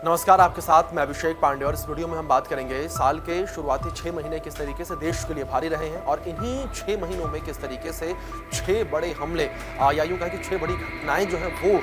नमस्कार, आपके साथ मैं अभिषेक पांडे और इस वीडियो में हम बात करेंगे साल के शुरुआती 6 महीने किस तरीके से देश के लिए भारी रहे हैं और इन्हीं 6 महीनों में किस तरीके से 6 बड़े हमले या यूं कहें कि 6 बड़ी घटनाएं जो हैं वो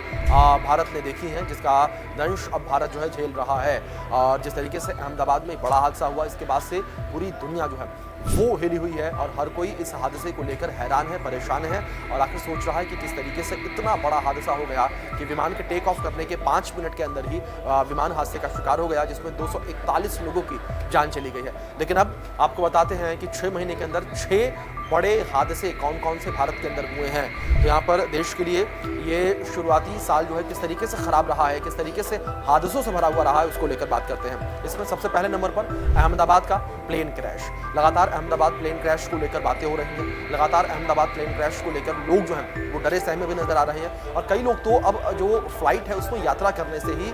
भारत ने देखी हैं, जिसका दंश अब भारत जो है झेल रहा है। और जिस तरीके से अहमदाबाद में बड़ा हादसा हुआ, इसके बाद से पूरी दुनिया जो है वो हिली हुई है और हर कोई इस हादसे को लेकर हैरान है, परेशान है और आखिर सोच रहा है कि किस तरीके से इतना बड़ा हादसा हो गया कि विमान के टेक ऑफ करने के 5 मिनट के अंदर ही विमान हादसे का शिकार हो गया, जिसमें 241 लोगों की जान चली गई है। लेकिन अब आपको बताते हैं कि 6 महीने के अंदर 6 बड़े हादसे कौन कौन से भारत के अंदर हुए हैं। तो यहाँ पर देश के लिए ये शुरुआती साल जो है किस तरीके से खराब रहा है, किस तरीके से हादसों से भरा हुआ रहा है, उसको लेकर बात करते हैं। इसमें सबसे पहले नंबर पर अहमदाबाद का प्लेन क्रैश। लगातार अहमदाबाद प्लेन क्रैश को लेकर बातें हो रही हैं, लगातार अहमदाबाद प्लेन क्रैश को लेकर लोग जो हैं वो डरे सहमे भी नजर आ रहे हैं और कई लोग तो अब जो फ्लाइट है उसमें यात्रा करने से ही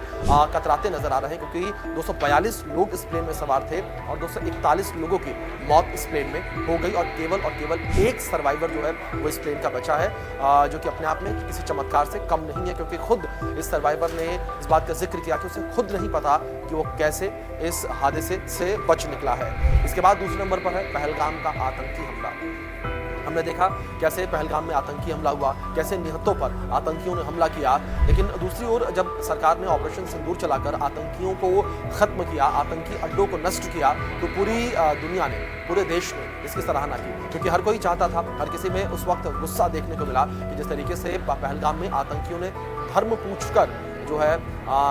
कतराते नजर आ रहे हैं, क्योंकि 242 लोग इस प्लेन में सवार थे और 241 लोगों की मौत इस प्लेन में हो गई और केवल एक सर्वाइवर जो है वो इस प्लेन का बचा है, जो कि अपने आप में किसी चमत्कार से कम नहीं है, क्योंकि खुद इस सर्वाइवर ने इस बात का जिक्र किया कि उसे खुद नहीं पता कि वो कैसे इस हादसे से बच निकला है। इसके बाद दूसरे नंबर पर है पहलगाम का आतंकी हमला। हमने देखा कैसे पहलगाम में आतंकी हमला हुआ, कैसे निहत्तों पर आतंकियों ने हमला किया, लेकिन दूसरी ओर जब सरकार ने ऑपरेशन सिंदूर चलाकर आतंकियों को खत्म किया, आतंकी अड्डों को नष्ट किया, तो पूरी दुनिया ने, पूरे देश ने इसकी सराहना की, क्योंकि हर कोई चाहता था, हर किसी में उस वक्त गुस्सा देखने को मिला कि जिस तरीके से पहलगाम में आतंकियों ने धर्म पूछकर जो है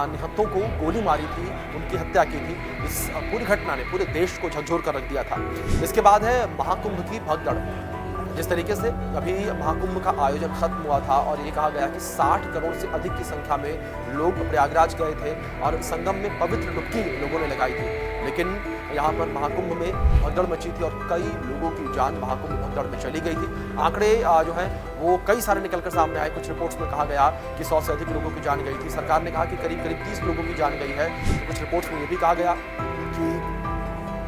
निहत्तों को गोली मारी थी, उनकी हत्या की थी। इस पूरी घटना ने पूरे देश को झकझोर कर रख दिया था। इसके बाद है महाकुंभ की भगदड़। जिस तरीके से अभी महाकुंभ का आयोजन खत्म हुआ था और ये कहा गया कि 60 करोड़ से अधिक की संख्या में लोग प्रयागराज गए थे और संगम में पवित्र डुबकी लोगों ने लगाई थी, लेकिन यहाँ पर महाकुंभ में भगदड़ मची थी और कई लोगों की जान महाकुंभ भगदड़ में चली गई थी। आंकड़े जो है वो कई सारे निकलकर सामने आए। कुछ रिपोर्ट्स में कहा गया कि 100 से अधिक लोगों की जान गई थी। सरकार ने कहा कि करीब 30 लोगों की जान गई है। कुछ रिपोर्ट्स में ये भी कहा गया कि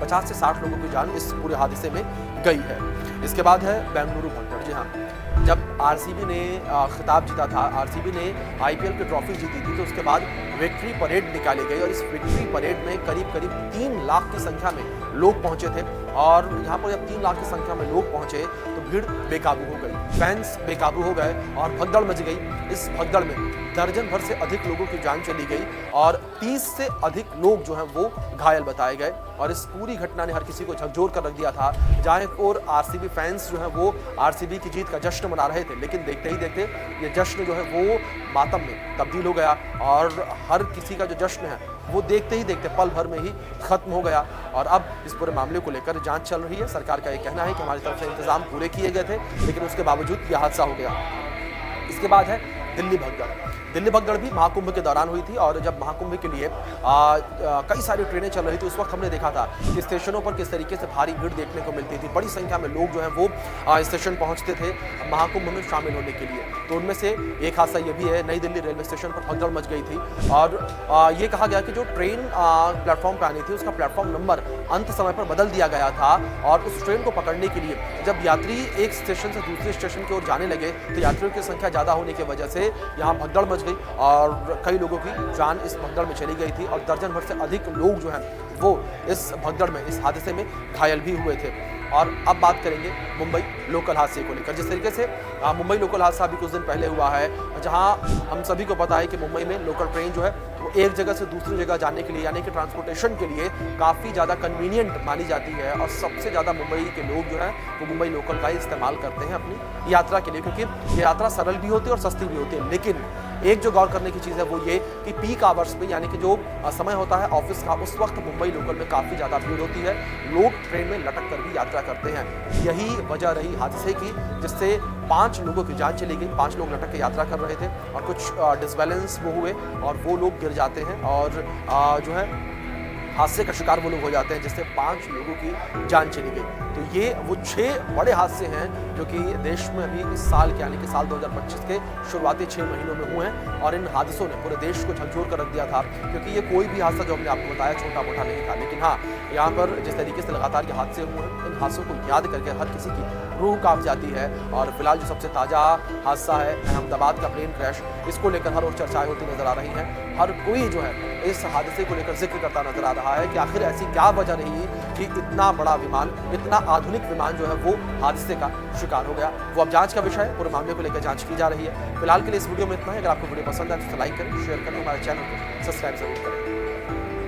50 से 60 लोगों की जान इस पूरे हादसे में गई है। इसके बाद है बेंगलुरु भगदड़। जी हाँ, जब आरसीबी ने खिताब जीता था, आरसीबी ने आईपीएल की ट्रॉफी जीती थी, तो उसके बाद विक्ट्री परेड निकाली गई और इस विक्ट्री परेड में करीब 3 लाख की संख्या में लोग पहुंचे थे। और यहाँ पर जब 3 लाख की संख्या में लोग पहुंचे तो भीड़ बेकाबू हो गई, फैंस बेकाबू हो गए और भगदड़ मच गई। इस भगदड़ में दर्जन भर से अधिक लोगों की जान चली गई और 30 से अधिक लोग जो हैं वो घायल बताए गए और इस पूरी घटना ने हर किसी को झकझोर कर रख दिया था। जहाँ एक और आरसीबी फैंस जो हैं वो आरसीबी की जीत का जश्न मना रहे थे, लेकिन देखते ही देखते ये जश्न जो है वो मातम में तब्दील हो गया और हर किसी का जो जश्न है वो देखते ही देखते पल भर में ही खत्म हो गया। और अब इस पूरे मामले को लेकर जांच चल रही है। सरकार का ये कहना है कि हमारी तरफ से इंतजाम पूरे किए गए थे, लेकिन उसके बावजूद यह हादसा हो गया। इसके बाद है दिल्ली भगदड़। दिल्ली भगदड़ भी महाकुंभ के दौरान हुई थी और जब महाकुंभ के लिए कई सारी ट्रेनें चल रही थी, उस वक्त हमने देखा था कि स्टेशनों पर किस तरीके से भारी भीड़ देखने को मिलती थी। बड़ी संख्या में लोग जो हैं वो स्टेशन पहुंचते थे महाकुंभ में शामिल होने के लिए। तो उनमें से एक हादसा ये भी है, नई दिल्ली रेलवे स्टेशन पर भगदड़ मच गई थी और ये कहा गया कि जो ट्रेन प्लेटफॉर्म पर आनी थी उसका प्लेटफॉर्म नंबर अंत समय पर बदल दिया गया था और उस ट्रेन को पकड़ने के लिए जब यात्री एक स्टेशन से दूसरे स्टेशन की ओर जाने लगे तो यात्रियों की संख्या ज़्यादा होने की वजह से यहाँ भगदड़ मच गई और कई लोगों की जान इस भगदड़ में चली गई थी और दर्जन भर से अधिक लोग जो हैं वो इस भगदड़ में, इस हादसे में घायल भी हुए थे। और अब बात करेंगे मुंबई लोकल हादसे को लेकर। जिस तरीके से मुंबई लोकल हादसा अभी कुछ दिन पहले हुआ है, जहां हम सभी को पता है कि मुंबई में लोकल ट्रेन जो है वो एक जगह से दूसरी जगह जाने के लिए, यानी कि ट्रांसपोर्टेशन के लिए काफ़ी ज़्यादा कन्वीनियंट मानी जाती है और सबसे ज़्यादा मुंबई के लोग जो हैं वो मुंबई लोकल का ही इस्तेमाल करते हैं अपनी यात्रा के लिए, क्योंकि ये यात्रा सरल भी होती है और सस्ती भी होती है। लेकिन एक जो गौर करने की चीज़ है वो ये कि पीक आवर्स में, यानी कि जो समय होता है ऑफिस का, उस वक्त मुंबई लोकल में काफ़ी ज़्यादा भीड़ होती है। लोग ट्रेन में लटक कर भी यात्रा करते हैं। यही वजह रही हादसे की, जिससे 5 लोगों की जान चली गई। 5 लोग लटक के यात्रा कर रहे थे और कुछ डिसबैलेंस वो हुए और वो लोग गिर जाते हैं और जो है हादसे का शिकार वो लोग हो जाते हैं, जिससे 5 लोगों की जान चली गई। तो ये वो 6 बड़े हादसे हैं जो कि देश में अभी इस साल के, यानी कि साल 2025 के शुरुआती 6 महीनों में हुए हैं और इन हादसों ने पूरे देश को झकझोर कर रख दिया था, क्योंकि ये कोई भी हादसा जो हमने आपको बताया छोटा मोटा नहीं था। लेकिन हाँ, यहाँ पर जिस तरीके से लगातार ये हादसे हुए हैं, इन हादसों को याद करके हर किसी की रूह कांप जाती है। और फिलहाल जो सबसे ताज़ा हादसा है अहमदाबाद का प्लेन क्रैश, इसको लेकर हर ओर चर्चाएं होती नजर आ रही हैं। हर कोई जो है इस हादसे को लेकर जिक्र करता नजर आ रहा है कि आखिर ऐसी क्या वजह रही कि इतना बड़ा विमान, इतना आधुनिक विमान जो है वो हादसे का शिकार हो गया। वो अब जांच का विषय है, पूरे मामले को लेकर जांच की जा रही है। फिलहाल के लिए इस वीडियो में इतना है। अगर आपको वीडियो पसंद है तो लाइक करें, शेयर करें, हमारे चैनल को सब्सक्राइब जरूर करें।